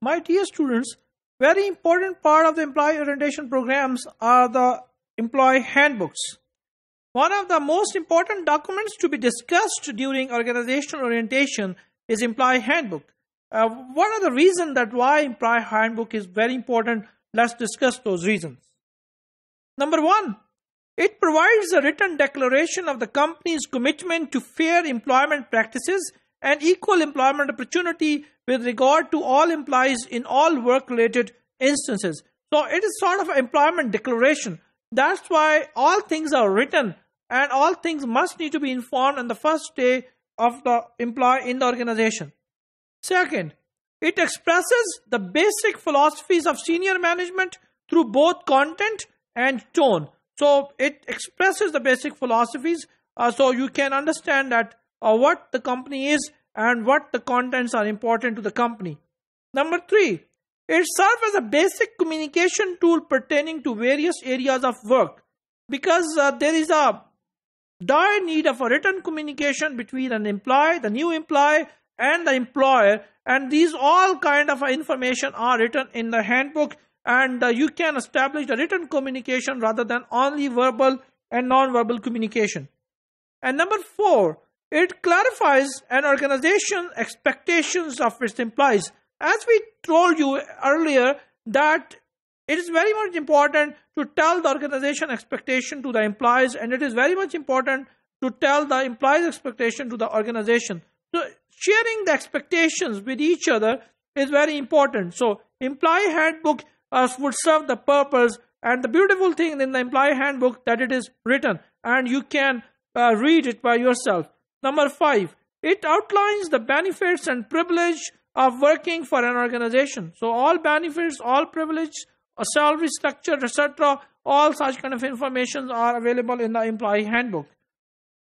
My dear students, very important part of the employee orientation programs are the employee handbooks. One of the most important documents to be discussed during organizational orientation is employee handbook. What are the reasons that why employee handbook is very important? Let's discuss those reasons. Number one, it provides a written declaration of the company's commitment to fair employment practices and equal employment opportunity with regard to all employees in all work-related instances. So it is sort of an employment declaration. That's why all things are written and all things must need to be informed on the first day of the employee in the organization. Second, it expresses the basic philosophies of senior management through both content and tone. So it expresses the basic philosophies so you can understand that what the company is and what the contents are important to the company. Number three, it serves as a basic communication tool pertaining to various areas of work because there is a dire need of a written communication between an employee, the new employee, and the employer, and these all kind of information are written in the handbook, and you can establish a written communication rather than only verbal and non-verbal communication. And number four, it clarifies an organization's expectations of its employees. As we told you earlier that it is very much important to tell the organization expectation to the employees, and it is very much important to tell the employees expectation to the organization. So sharing the expectations with each other is very important. So employee handbook would serve the purpose, and the beautiful thing in the employee handbook that it is written and you can read it by yourself. Number five, it outlines the benefits and privilege of working for an organization. So all benefits, all privilege, a salary structure, etc., all such kind of information are available in the employee handbook.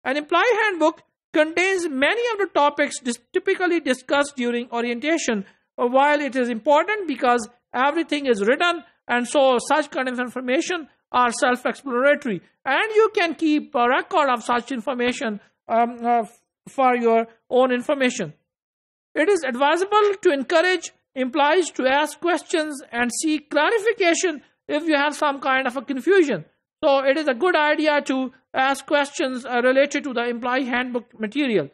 An employee handbook contains many of the topics typically discussed during orientation. While it is important because everything is written, and so such kind of information are self-explanatory, and you can keep a record of such information for your own information. It is advisable to encourage employees to ask questions and seek clarification if you have some kind of a confusion. So it is a good idea to ask questions related to the employee handbook material.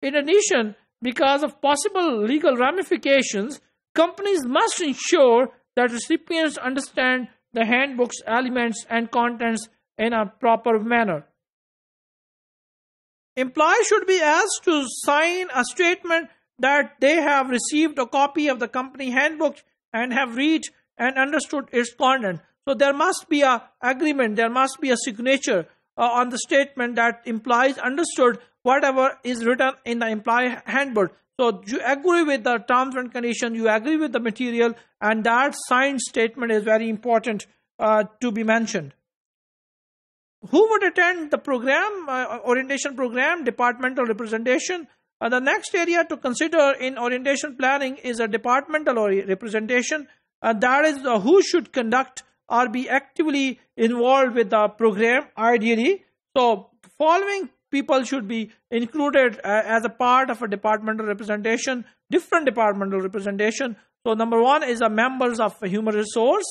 In addition, because of possible legal ramifications, companies must ensure that recipients understand the handbook's elements and contents in a proper manner. Employees should be asked to sign a statement that they have received a copy of the company handbook and have read and understood its content. So there must be an agreement, there must be a signature on the statement that employees understood whatever is written in the employee handbook. So you agree with the terms and conditions, you agree with the material, and that signed statement is very important to be mentioned. Who would attend the program, orientation program? Departmental representation. The next area to consider in orientation planning is a departmental representation. That is who should conduct or be actively involved with the program ideally. So following people should be included as a part of a departmental representation, different departmental representation. So number one is the members of a human resource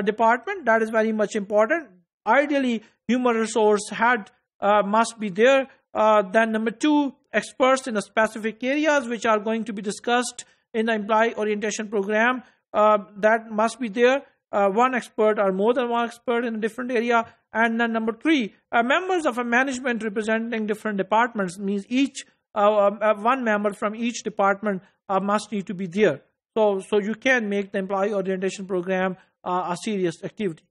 department. That is very much important. Ideally, human resource head must be there. Then number two, experts in the specific areas which are going to be discussed in the employee orientation program. That must be there. One expert or more than one expert in a different area. And then number three, members of a management representing different departments, means each one member from each department must need to be there. So you can make the employee orientation program a serious activity.